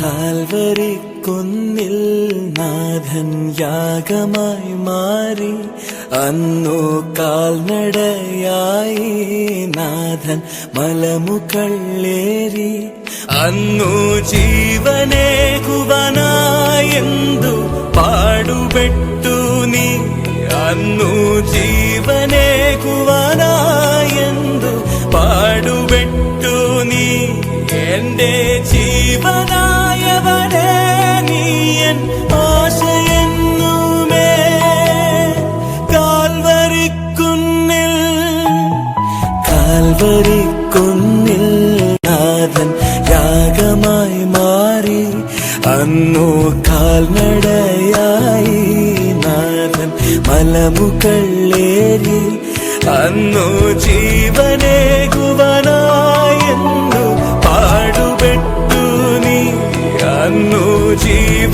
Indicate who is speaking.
Speaker 1: Calvary കുന്നിൽ നാഥൻ യാഗമായി മാറി. അന്നു കാൽനടയായി നാഥൻ മലമുകളേറി. അന്നു ജീവനേകുവാനായെന്തു പാടുപെട്ടു നീ. അന്നു ജീവനേകുവാനായെന്തു പാടുപെട്ടു നീ. എന്റെ ജീവനായവനെ നീയൻ ആശയെന്നുമേ. കാൽവരിക്കുന്നിൽ നാഥൻ യാഗമായി മാറി. അന്നു കാൽനടയായി നാഥൻ മലമുകളേറി. അന്നു ജീവനേകുവാനായെന്നു പാടുപെട്ടു നീ. അന്നു ജീവ